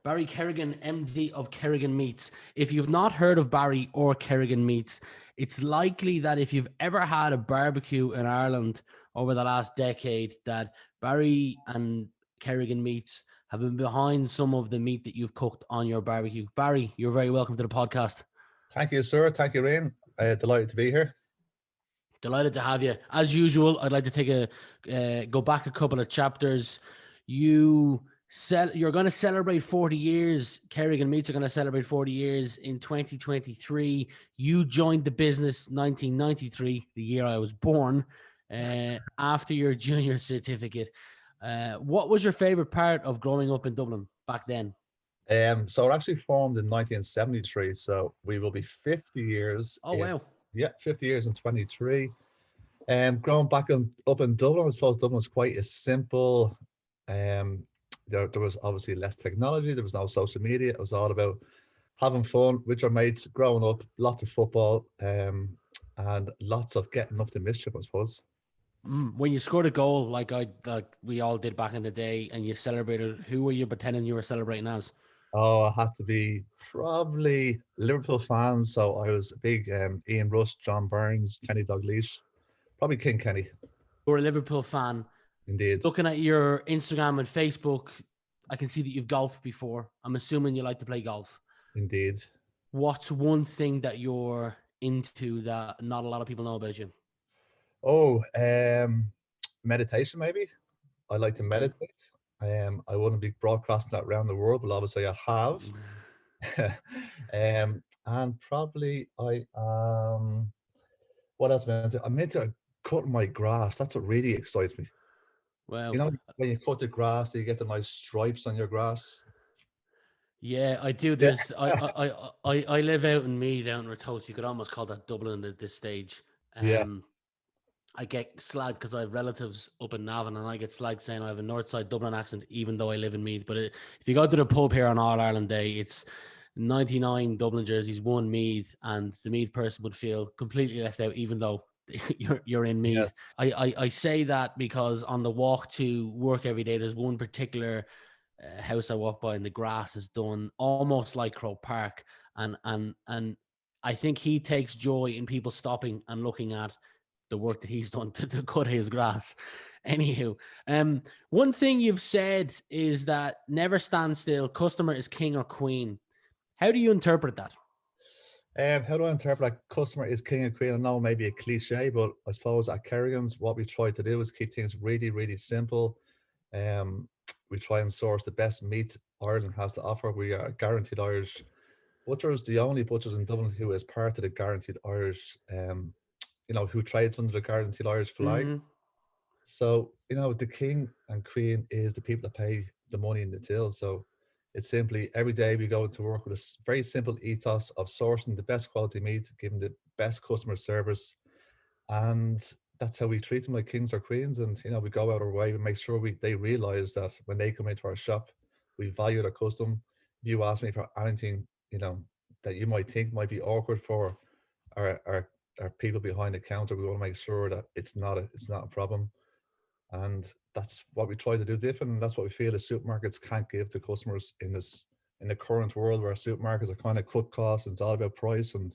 Barry Kerrigan, MD of Kerrigan Meats. If you've not heard of Barry or Kerrigan Meats, it's likely that if you've ever had a barbecue in Ireland over the last decade, that Barry and Kerrigan Meats have been behind some of the meat that you've cooked on your barbecue. Barry, you're very welcome to the podcast. Thank you, sir. Thank you, Rian. Delighted to be here. Delighted to have you. As usual, I'd like to take go back a couple of chapters. You're going to celebrate 40 years. Kerrigan Meats are going to celebrate 40 years in 2023. You joined the business 1993, the year I was born, after your junior certificate. What was your favorite part of growing up in Dublin back then? So we're actually formed in 1973, so we will be 50 years. Oh, wow. Yeah, 50 years in 23. Growing up in Dublin, I suppose Dublin was quite a simple. There was obviously less technology. There was no social media. It was all about having fun with your mates, growing up, lots of football, and lots of getting up to mischief, I suppose. When you scored a goal, like we all did back in the day, and you celebrated, who were you pretending you were celebrating as? Oh, I had to be probably Liverpool fans. So I was a big Ian Rush, John Burns, Kenny Dalglish, probably King Kenny. You're a Liverpool fan. Indeed. Looking at your Instagram and Facebook, I can see that you've golfed before. I'm assuming you like to play golf. Indeed. What's one thing that you're into that not a lot of people know about you? Oh, meditation maybe. I like to meditate. I wouldn't be broadcasting that around the world, but obviously I have. And probably what else am I into? I'm into cutting my grass. That's what really excites me. Well, you know, when you cut the grass, you get the nice stripes on your grass. Yeah, I do. There's I live out in Meath, out in Ratoath. You could almost call that Dublin at this stage. Yeah. I get slagged because I have relatives up in Navan, and I get slagged saying I have a North Side Dublin accent, even though I live in Meath. But if you go to the pub here on All Ireland Day, it's 99 Dublin jerseys, one Meath, and the Meath person would feel completely left out, even though you're in Meath. Yeah. I say that because on the walk to work every day, there's one particular house I walk by, and the grass is done almost like Croke Park, and I think he takes joy in people stopping and looking at the work that he's done to cut his grass. Anywho, one thing you've said is that never stand still. Customer is king or queen. How do you interpret that? How do I interpret that? Customer is king and queen? I know maybe a cliche, but I suppose at Kerrigans, what we try to do is keep things really, really simple. We try and source the best meat Ireland has to offer. We are guaranteed Irish butchers, the only butchers in Dublin who is part of the guaranteed Irish, who trades under the guaranteed Irish flag. Mm-hmm. So, the king and queen is the people that pay the money in the till. So it's simply every day we go to work with a very simple ethos of sourcing the best quality meat, giving the best customer service. And that's how we treat them like kings or queens. And, we go out our way and make sure they realize that when they come into our shop, we value their custom. If you ask me for anything, that you might think might be awkward for our people behind the counter, we want to make sure that it's not a problem. And that's what we try to do different. And that's what we feel the supermarkets can't give to customers in the current world where supermarkets are kind of cut costs and it's all about price. And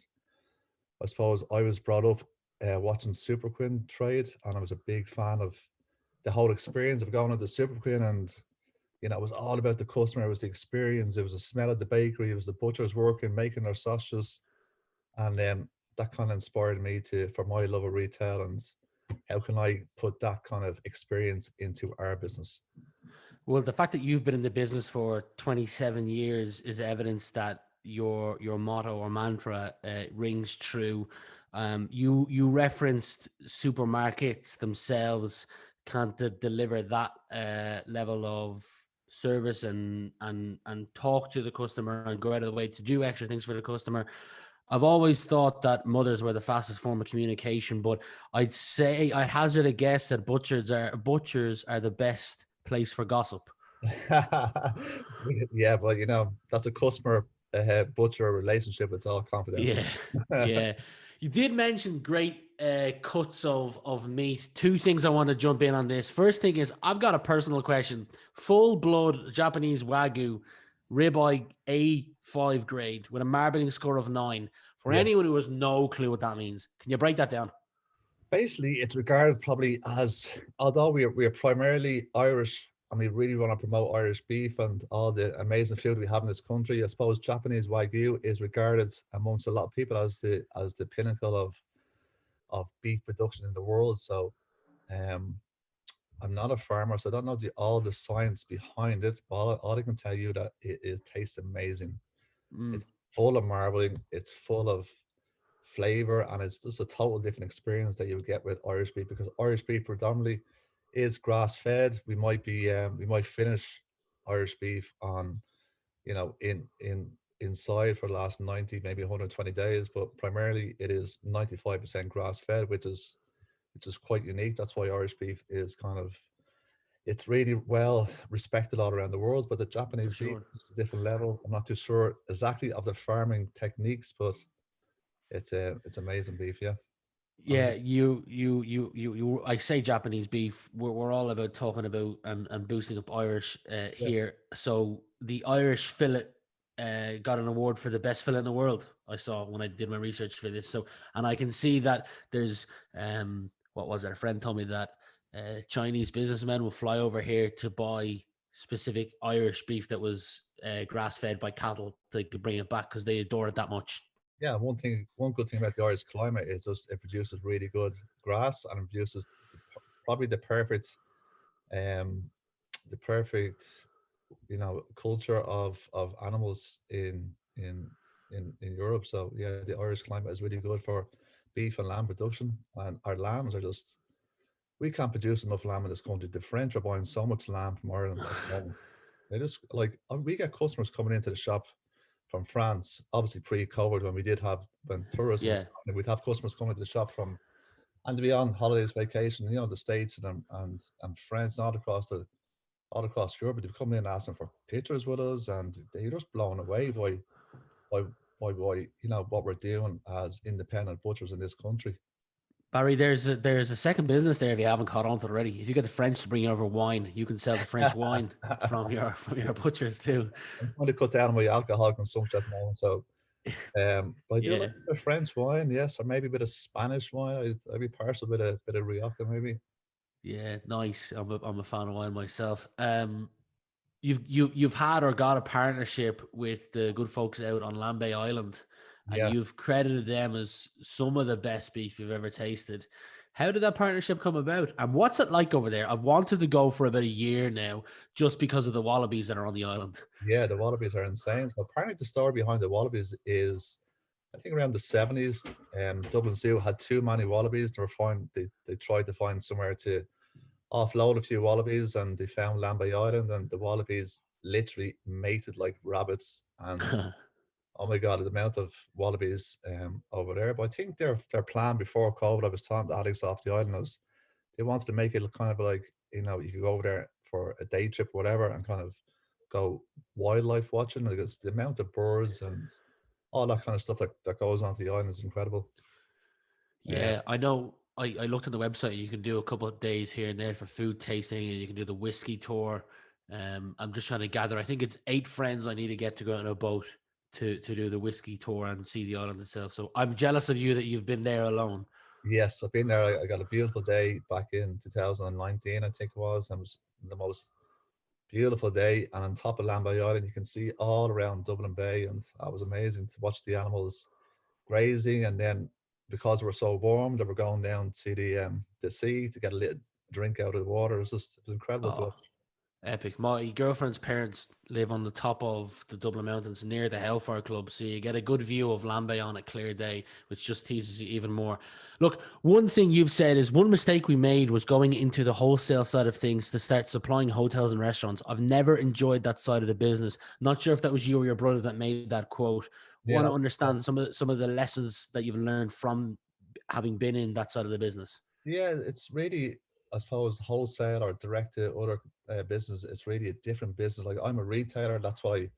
I suppose I was brought up watching Super Quinn trade, and I was a big fan of the whole experience of going into Super Quinn, and it was all about the customer. It was the experience. It was the smell of the bakery. It was the butchers working, making their sausages, and that kind of inspired me for my love of retail and how can I put that kind of experience into our business. Well, the fact that you've been in the business for 27 years is evidence that your motto or mantra rings true. You referenced supermarkets themselves can't deliver that level of service and talk to the customer and go out of the way to do extra things for the customer. I've always thought that mothers were the fastest form of communication, but I'd hazard a guess that butchers are the best place for gossip. Yeah, but that's a customer butcher relationship. It's all confidential. Yeah. You did mention great cuts of meat. Two things I want to jump in on this. First thing is, I've got a personal question. Full blood Japanese Wagyu. ribeye A5 grade with a marbling score of 9. For Yeah. anyone who has no clue what that means, can you break that down? Basically, it's regarded probably as, although we are primarily Irish and we really want to promote Irish beef and all the amazing food we have in this country, I suppose Japanese Wagyu is regarded amongst a lot of people as the pinnacle of beef production in the world. So um, I'm not a farmer, so I don't know all the science behind it. But all I can tell you that it tastes amazing. Mm, It's full of marbling. It's full of flavor, and it's just a total different experience that you would get with Irish beef, because Irish beef predominantly is grass fed. We might finish Irish beef on, in inside for the last 90, maybe 120 days, but primarily it is 95% grass fed, which is quite unique. That's why Irish beef is kind of, it's really well respected all around the world. But the for Japanese beef sure. is just a different level. I'm not too sure exactly of the farming techniques, but it's amazing beef, yeah. Yeah, you. I say Japanese beef. We're all about talking about and boosting up Irish Yeah, here. So the Irish fillet got an award for the best fillet in the world. I saw when I did my research for this. So, and I can see that there's what was it? A friend told me that Chinese businessmen will fly over here to buy specific Irish beef that was grass fed by cattle to bring it back because they adore it that much. yeah. One good thing about the Irish climate is just it produces really good grass, and it produces probably um, the perfect, culture of animals in Europe. So yeah, the Irish climate is really good for beef and lamb production, and our lambs are just, we can't produce enough lamb in this country. The French are buying so much lamb from Ireland at the moment. They just like, we get customers coming into the shop from France, obviously pre-COVID, when tourism was Yeah. happening, we'd have customers coming to the shop from, and to be on holidays, vacation, the States and France and all across Europe. They've come in asking for pictures with us, and they're just blown away by what we're doing as independent butchers in this country. Barry, there's a second business there if you haven't caught on to it already. If you get the French to bring you over wine, you can sell the French wine from your butchers too. I'm trying to cut down on my alcohol consumption at the moment, so but I do like Yeah, a French wine, yes, or maybe a bit of Spanish wine. I'd be partial, bit of Rioja, maybe. yeah, nice. I'm a fan of wine myself. You've had or got a partnership with the good folks out on Lambay Island, and Yes. you've credited them as some of the best beef you've ever tasted. How did that partnership come about, and what's it like over there? I've wanted to go for about a year now, just because of the wallabies that are on the island. Yeah, the wallabies are insane. So apparently the story behind the wallabies is, I think around the 70s, Dublin Zoo had too many wallabies. They tried to find somewhere to offload a few wallabies, and they found Lambay Island, and the wallabies literally mated like rabbits. And oh my god, the amount of wallabies over there. But I think their plan before COVID, I was telling the Alex off the island, was they wanted to make it look kind of like, you could go over there for a day trip, whatever, and kind of go wildlife watching. Like, it's the amount of birds and all that kind of stuff that goes onto the island is incredible. Uh, Yeah, I know. I looked on the website. You can do a couple of days here and there for food tasting, and you can do the whiskey tour. I'm just trying to gather. I think it's 8 friends I need to get to go on a boat to do the whiskey tour and see the island itself. So I'm jealous of you that you've been there alone. yes, I've been there. I got a beautiful day back in 2019, I think it was. And it was the most beautiful day. And on top of Lambay Island, you can see all around Dublin Bay. And that was amazing to watch the animals grazing. And then because it were so warm, they were going down to the sea to get a little drink out of the water. It was incredible to Oh, watch. epic. My girlfriend's parents live on the top of the Dublin Mountains near the Hellfire Club, so you get a good view of Lambay on a clear day, which just teases you even more. Look, one thing you've said is one mistake we made was going into the wholesale side of things to start supplying hotels and restaurants. I've never enjoyed that side of the business. Not sure if that was you or your brother that made that quote. Yeah, Want to understand some of the lessons that you've learned from having been in that side of the business. yeah, it's really, I suppose, wholesale or direct to other business. It's really a different business. Like, I'm a retailer. That's why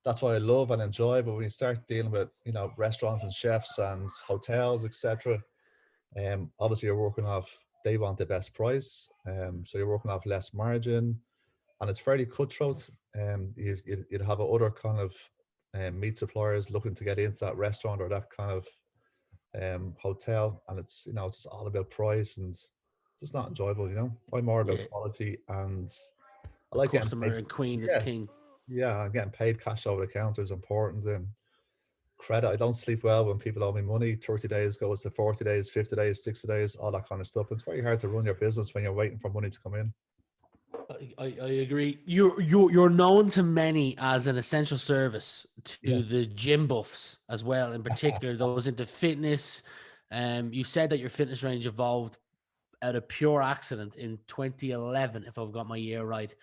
I love and enjoy. But when you start dealing with, restaurants and chefs and hotels, etc., obviously you're working off. They want the best price, so you're working off less margin, and it's fairly cutthroat. You'd have other kind of meat suppliers looking to get into that restaurant or that kind of hotel, and it's it's all about price and it's just not enjoyable. I'm more about Yeah, quality, and I the like getting customer paid. and queen is Yeah, king. yeah, and getting paid cash over the counter is important. And credit, I don't sleep well when people owe me money. 30 days goes to 40 days, 50 days, 60 days, all that kind of stuff. It's very hard to run your business when you're waiting for money to come in. I agree. You're known to many as an essential service to Yes. the gym buffs as well, in particular those into fitness. You said that your fitness range evolved out of pure accident in 2011, if I've got my year right.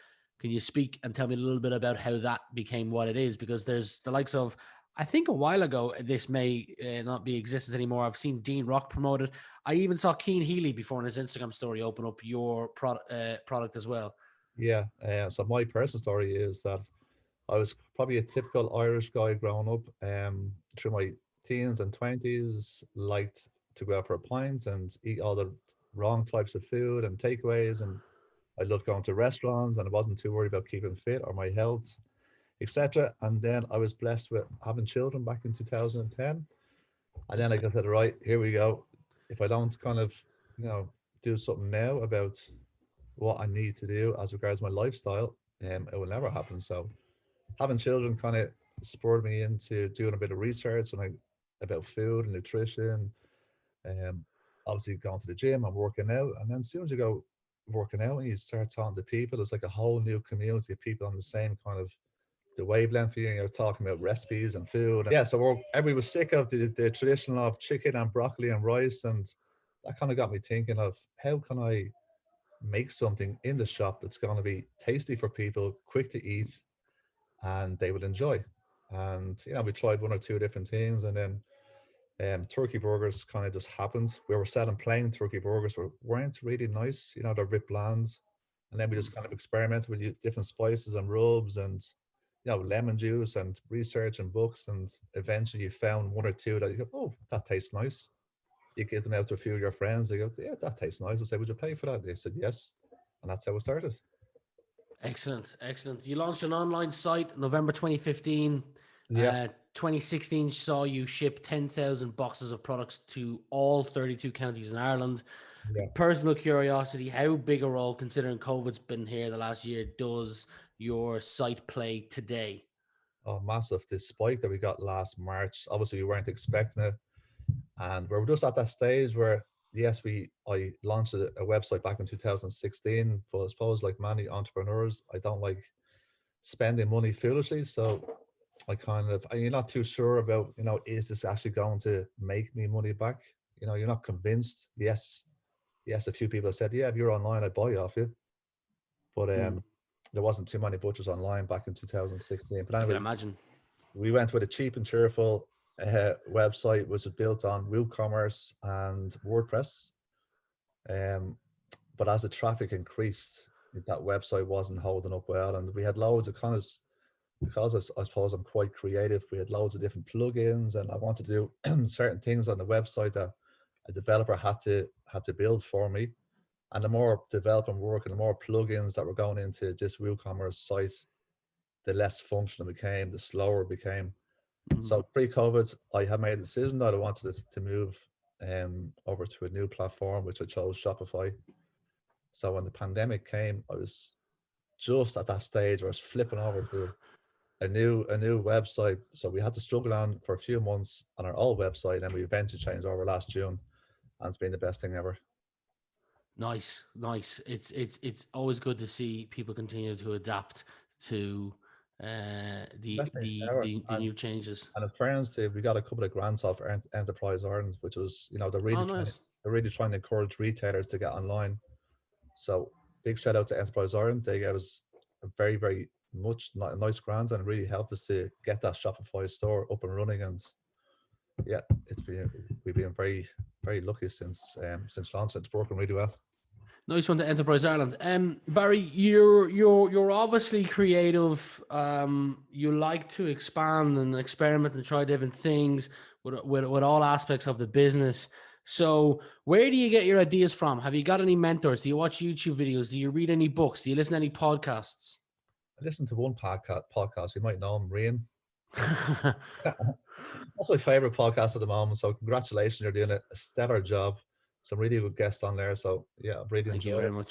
Can you speak and tell me a little bit about how that became what it is? Because there's the likes of, I think a while ago, this may not be existence anymore. I've seen Dean Rock promoted. I even saw Keen Healy before in his Instagram story open up your product as well. Yeah. So my personal story is that I was probably a typical Irish guy growing up. Through my teens and 20s, liked to go out for a pint and eat all the wrong types of food and takeaways. And I loved going to restaurants, and I wasn't too worried about keeping fit or my health, etc. And then I was blessed with having children back in 2010. And then I said, right, here we go. If I don't kind of, do something now about what I need to do as regards my lifestyle, it will never happen. So having children kind of spurred me into doing a bit of research and about food and nutrition. Um, Obviously going to the gym and working out, and then as soon as you go working out and you start talking to people, it's like a whole new community of people on the same kind of the wavelength for you. You're talking about recipes and food. Yeah, so everybody was sick of the traditional of chicken and broccoli and rice, and that kind of got me thinking of how can I make something in the shop that's going to be tasty for people, quick to eat, and they would enjoy. And we tried one or two different things, and then turkey burgers kind of just happened. We were selling plain turkey burgers, weren't really nice, they're a bit bland. And then we just kind of experimented with different spices and rubs and lemon juice and research and books, and eventually you found one or two that you go, oh, that tastes nice. You give them out to a few of your friends, they go, yeah, that tastes nice. I say, would you pay for that? They said yes, and that's how it started. Excellent, excellent. You launched an online site November 2015. Yeah. 2016 saw you ship 10,000 boxes of products to all 32 counties in Ireland. Yeah. Personal curiosity, how big a role, considering COVID's been here the last year, does your site play today? Oh, massive. The spike that we got last March, obviously we weren't expecting it. And we're just at that stage where, yes, I launched a website back in 2016, but I suppose like many entrepreneurs, I don't like spending money foolishly. So you're not too sure about, is this actually going to make me money back? You're not convinced. Yes, a few people have said, yeah, if you're online, I'd buy off you. But there wasn't too many butchers online back in 2016. But I can anyway, imagine. we went with a cheap and cheerful website, which was built on WooCommerce and WordPress. But as the traffic increased, that website wasn't holding up well, and we had loads of because I suppose I'm quite creative. We had loads of different plugins, and I wanted to do certain things on the website that a developer had to build for me. And the more developing work and the more plugins that were going into this WooCommerce site, the less functional it became, the slower it became. So pre-COVID, I had made a decision that I wanted to move over to a new platform, which I chose Shopify. So when the pandemic came, I was just at that stage where I was flipping over to a new website. So we had to struggle on for a few months on our old website, and we eventually changed over last June, and it's been the best thing ever. Nice. It's always good to see people continue to adapt to the new changes. And in fairness to, we got a couple of grants off Enterprise Ireland, which was, they're really trying to encourage retailers to get online. So big shout out to Enterprise Ireland. They gave us a very, very nice grant, and really helped us to get that Shopify store up and running. And yeah, we've been very, very lucky since launching. It's working really well. Nice one to Enterprise Ireland. Barry, you're obviously creative. You like to expand and experiment and try different things with all aspects of the business. So where do you get your ideas from? Have you got any mentors? Do you watch YouTube videos? Do you read any books? Do you listen to any podcasts? I listened to one podcast. You might know him, Rian. That's my favorite podcast at the moment. So congratulations, you're doing a stellar job. Some really good guests on there. So yeah, I've really Thank you enjoyed very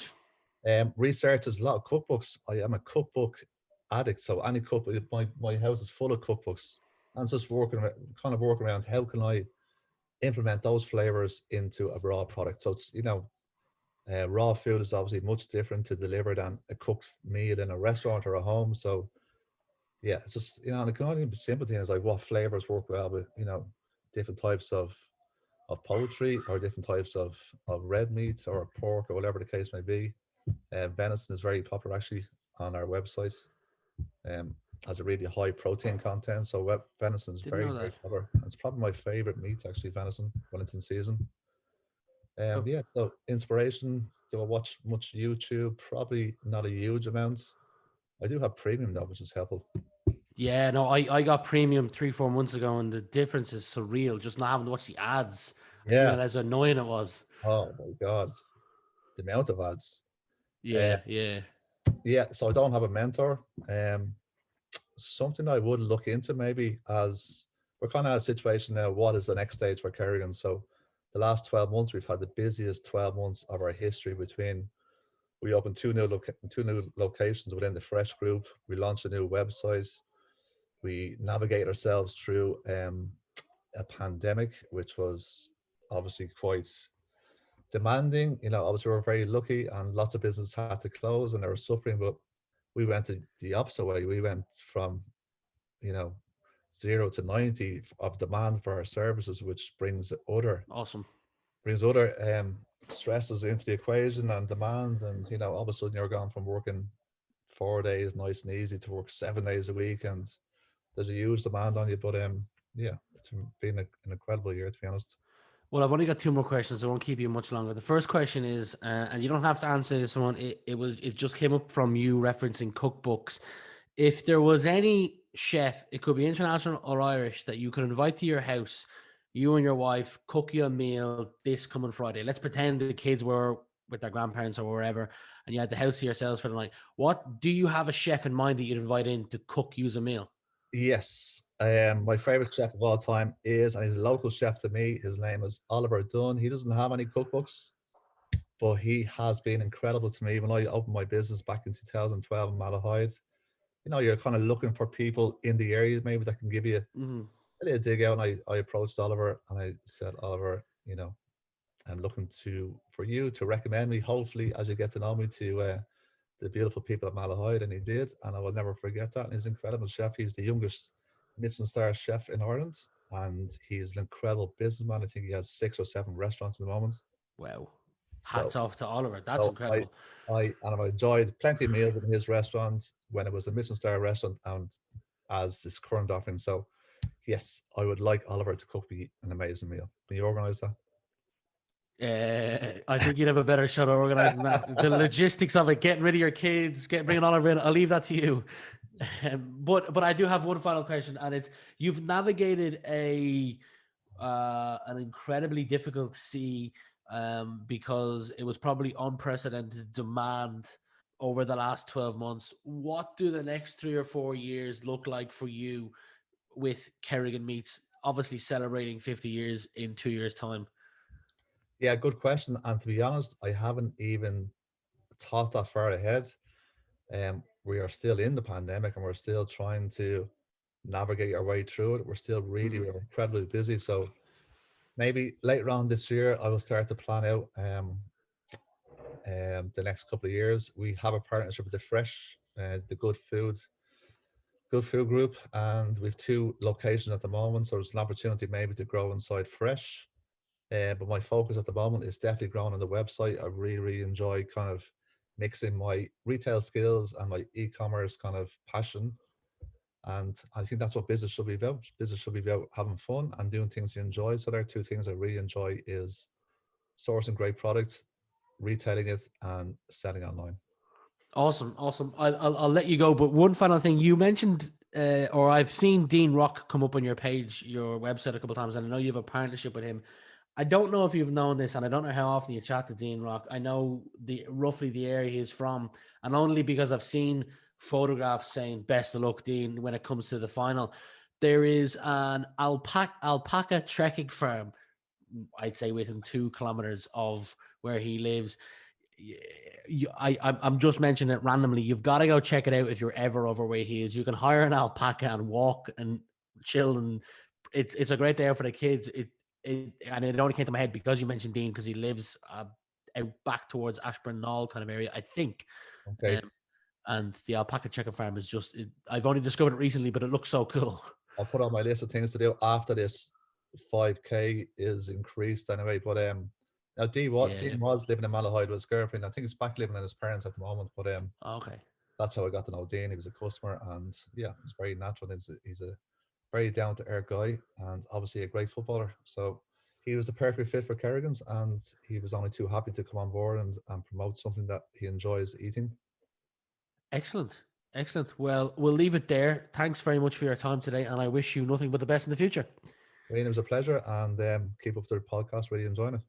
it. much. Research is a lot of cookbooks. I am a cookbook addict. So any cookbook, my house is full of cookbooks. And it's just kind of working around how can I implement those flavors into a raw product. So it's, raw food is obviously much different to deliver than a cooked meal in a restaurant or a home. So yeah, it's just, and it can only be simple things like what flavors work well with, different types of poultry or different types of red meat or pork or whatever the case may be. Venison is very popular actually on our website. Um, has a really high protein content, so venison is Didn't very, know very that. popular. It's probably my favorite meat actually, venison when it's in season. Oh. Yeah, so inspiration. Do I watch much YouTube? Probably not a huge amount. I do have premium though, which is helpful. Yeah, no, I got premium 3 4 months ago, and the difference is surreal. Just not having to watch the ads. I didn't Yeah. realize how annoying it was. Oh my God, the amount of ads. Uh, Yeah, yeah. yeah, so I don't have a mentor. Something I would look into maybe as we're kind of at a situation now. What is the next stage for Kerrigan? So the last 12 months, we've had the busiest 12 months of our history between we opened two new locations within the Fresh Group. We launched a new website. We navigate ourselves through a pandemic, which was obviously quite demanding. Obviously we're very lucky, and lots of businesses had to close and they were suffering. But we went the opposite way. We went from you know 0 to 90 of demand for our services, which Awesome. brings other stresses into the equation and demands. And all of a sudden you're gone from working 4 days nice and easy to work 7 days a week, and there's a huge demand on you. But yeah, it's been an incredible year, to be honest. Well, I've only got two more questions. I won't keep you much longer. The first question is, and you don't have to answer this one. It just came up from you referencing cookbooks. If there was any chef, it could be international or Irish, that you could invite to your house, you and your wife cook you a meal this coming Friday. Let's pretend the kids were with their grandparents or wherever, and you had the house to yourselves for the night. What do you have a chef in mind that you'd invite in to cook you a meal? Yes. My favorite chef of all time is, and he's a local chef to me. His name is Oliver Dunn. He doesn't have any cookbooks, but he has been incredible to me. When I opened my business back in 2012 in Malahide, you're kind of looking for people in the area maybe that can give you Mm-hmm. a little dig out. And I approached Oliver and I said, Oliver, I'm looking for you to recommend me, hopefully, as you get to know me, to the beautiful people at Malahide. And he did, and I will never forget that. And he's an incredible chef. He's the youngest Michelin star chef in Ireland, and he's an incredible businessman. I think he has 6 or 7 restaurants at the moment. Wow. So, Hats off to Oliver. That's so incredible. I've enjoyed plenty of meals in his restaurant when it was a Michelin star restaurant and as this current offering. So yes, I would like Oliver to cook me an amazing meal. Can you organise I think you'd have a better shot at organizing that. The that? logistics of it, getting rid of your kids, bringing Oliver in, I'll leave that to you. But I do have one final question, and it's you've navigated an incredibly difficult sea because it was probably unprecedented demand over the last 12 months. What do the next 3 or 4 years look like for you with Kerrigan Meats, obviously celebrating 50 years in 2 years' time? Yeah, good question. And to be honest, I haven't even thought that far ahead. We are still in the pandemic and we're still trying to navigate our way through it. We're still Mhm. we're incredibly busy. So maybe later on this year, I will start to plan out the next couple of years. We have a partnership with the Fresh, the Good Food Group, and we've 2 locations at the moment. So there's an opportunity maybe to grow inside Fresh. But my focus at the moment is definitely growing on the website. I really, really enjoy kind of mixing my retail skills and my e-commerce kind of passion. And I think that's what business should be about. Business should be about having fun and doing things you enjoy. So there are 2 things I really enjoy is sourcing great products, retailing it, and selling online. Awesome, awesome. I'll let you go, but one final thing you mentioned, or I've seen Dean Rock come up on your page, your website a couple of times, and I know you have a partnership with him. I don't know if you've known this, and I don't know how often you chat to Dean Rock. I know roughly the area he's from, and only because I've seen photograph saying best of luck, Dean, when it comes to the final. There is an alpaca trekking farm, I'd say within 2 kilometers of where he lives. I'm just mentioning it randomly. You've got to go check it out if you're ever over where he is. You can hire an alpaca and walk and chill, and it's a great day out for the kids. And it only came to my head because you mentioned Dean, because he lives out back towards Ashburn Knoll kind of area, I think. Okay. And the alpaca checker farm is just, I've only discovered it recently, but it looks so cool. I'll put on my list of things to do after this 5K is increased anyway. But now Dean was living in Malahide with his girlfriend. I think he's back living in his parents at the moment. But okay, that's how I got to know Dean. He was a customer, and yeah, it's very natural. He's a very down to earth guy, and obviously a great footballer. So he was the perfect fit for Kerrigans, and he was only too happy to come on board and promote something that he enjoys eating. Excellent. Well, we'll leave it there. Thanks very much for your time today, and I wish you nothing but the best in the future. Rian, it was a pleasure, and keep up the podcast. Really enjoying it.